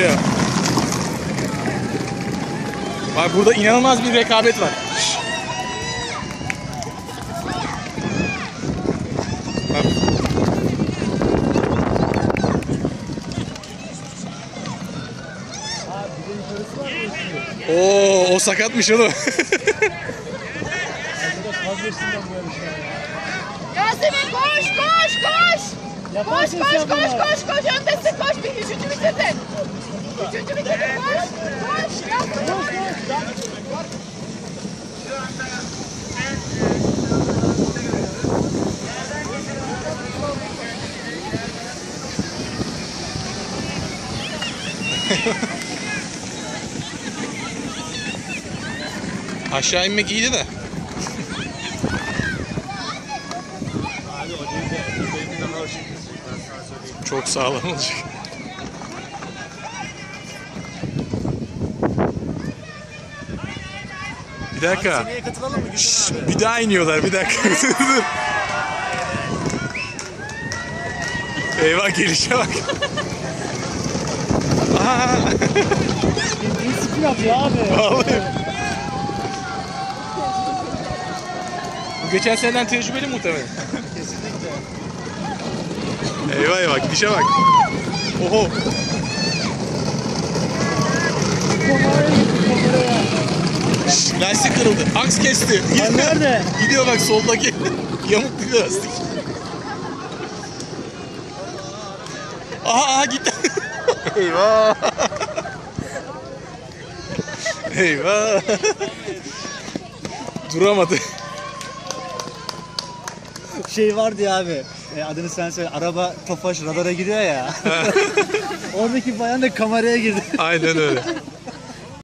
ya. Bak burada inanılmaz bir rekabet var. Şşş. Bak. Oo, o sakatmış oğlum. Yasemin koş koş koş. Koş koş koş koş koş. Öndesin koş. Üçüncü bitirdin. Üçüncü bitirdin koş. Koş. Yap. Aşağı inmek iyiydi de. Çok sağlam olacak. Bir dakika. Şşş, bir daha iniyorlar, bir dakika. Eyvah, gelişe bak. Aha. Spin yapıyor abi. Vallahi. Bu geçen seneden tecrübeli muhtemelen. Kesinlikle. Eyvah eyvah, gidişe bak. Oho. Şşş, lastik kırıldı. Aks kesti. Lan nerede? Gidiyor bak soldaki. Yamuk bir lastik. Aha gitti. Eyvah. Eyvah. Duramadı. Şey vardı ya abi. Adını sen söyle. Araba Tofaş radara giriyor ya. Oradaki bayan da kameraya girdi. Aynen öyle.